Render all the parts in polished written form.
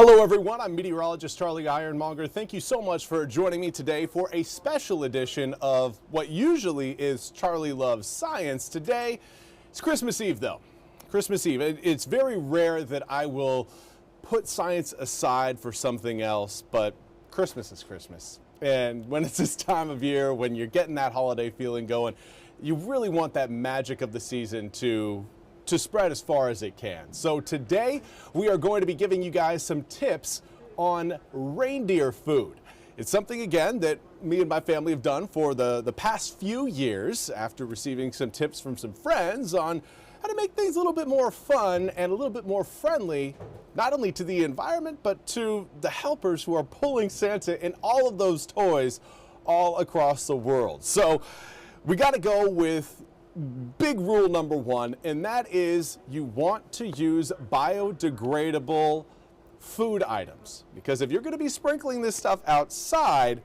Hello everyone, I'm meteorologist Charlie Ironmonger. Thank you so much for joining me today for a special edition of what usually is Charlie Loves Science. Today, it's Christmas Eve though. Christmas Eve. It's very rare that I will put science aside for something else, but Christmas is Christmas. And when it's this time of year, when you're getting that holiday feeling going, you really want that magic of the season to spread as far as it can. So today we are going to be giving you guys some tips on reindeer food. It's something, again, that me and my family have done for the past few years after receiving some tips from some friends on how to make things a little bit more fun and a little bit more friendly, not only to the environment, but to the helpers who are pulling Santa in all of those toys all across the world. So we got to go with big rule number one, and that is you want to use biodegradable food items, because if you're going to be sprinkling this stuff outside,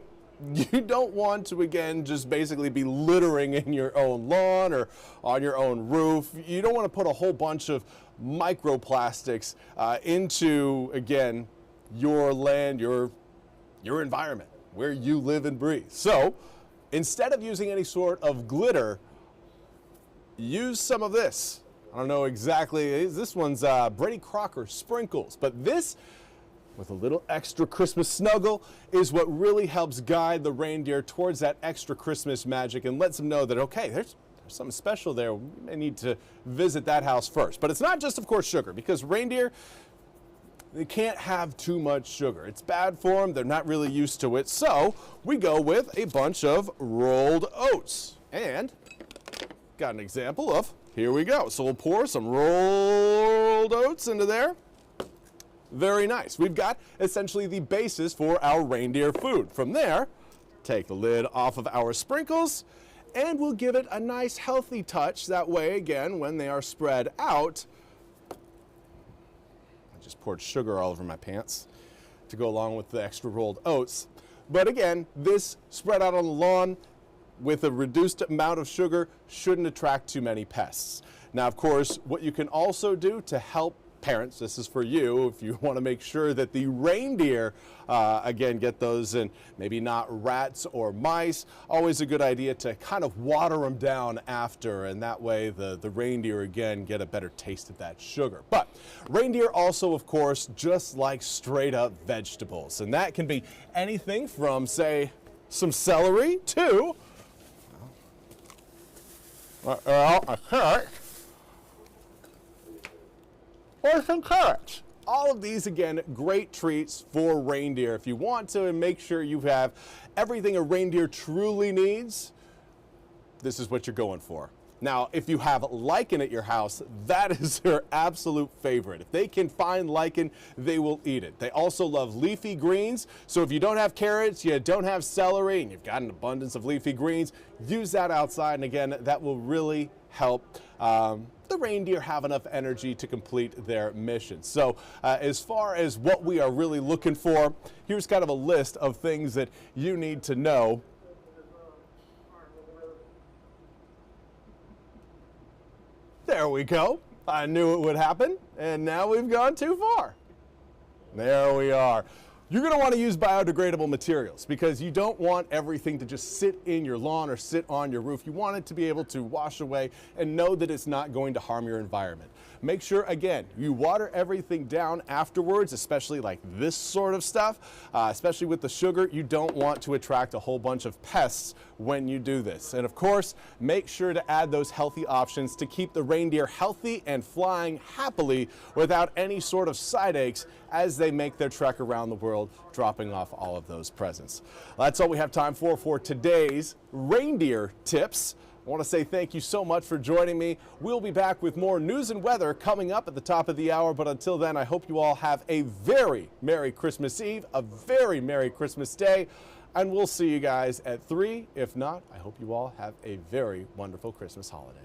you don't want to, again, just basically be littering in your own lawn or on your own roof. You don't want to put a whole bunch of microplastics into, again, your land, your environment, where you live and breathe. So instead of using any sort of glitter, use some of this. I don't know exactly, this one's Brady Crocker sprinkles, but this, with a little extra Christmas snuggle, is what really helps guide the reindeer towards that extra Christmas magic and lets them know that, okay, there's something special there. We may need to visit that house first. But it's not just, of course, sugar, because reindeer, they can't have too much sugar. It's bad for them. They're not really used to it. So we go with a bunch of rolled oats. And got an example of, here we go. So we'll pour some rolled oats into there. Very nice. We've got essentially the basis for our reindeer food. From there, take the lid off of our sprinkles, and we'll give it a nice healthy touch. That way, again, when they are spread out, I just poured sugar all over my pants to go along with the extra rolled oats. But again, this spread out on the lawn with a reduced amount of sugar shouldn't attract too many pests. Now, of course, what you can also do to help parents, this is for you, if you want to make sure that the reindeer, again, get those in maybe not rats or mice, always a good idea to kind of water them down after, and that way the reindeer, again, get a better taste of that sugar. But reindeer also, of course, just like straight up vegetables, and that can be anything from, say, some celery to a carrot, or some carrots. All of these, again, great treats for reindeer. If you want to make sure you have everything a reindeer truly needs, this is what you're going for. Now, if you have lichen at your house, that is their absolute favorite. If they can find lichen, they will eat it. They also love leafy greens, so if you don't have carrots, you don't have celery, and you've got an abundance of leafy greens, use that outside, and again, that will really help the reindeer have enough energy to complete their mission. So as far as what we are really looking for, here's kind of a list of things that you need to know. There we go. I knew it would happen, and now we've gone too far. There we are. You're going to want to use biodegradable materials because you don't want everything to just sit in your lawn or sit on your roof. You want it to be able to wash away and know that it's not going to harm your environment. Make sure, again, you water everything down afterwards, especially like this sort of stuff, especially with the sugar. You don't want to attract a whole bunch of pests when you do this. And of course, make sure to add those healthy options to keep the reindeer healthy and flying happily without any sort of side aches as they make their trek around the world, dropping off all of those presents. That's all we have time for today's reindeer tips. I want to say thank you so much for joining me. We'll be back with more news and weather coming up at the top of the hour, but until then, I hope you all have a very Merry Christmas Eve, a very Merry Christmas Day, and we'll see you guys at 3. If not, I hope you all have a very wonderful Christmas holiday.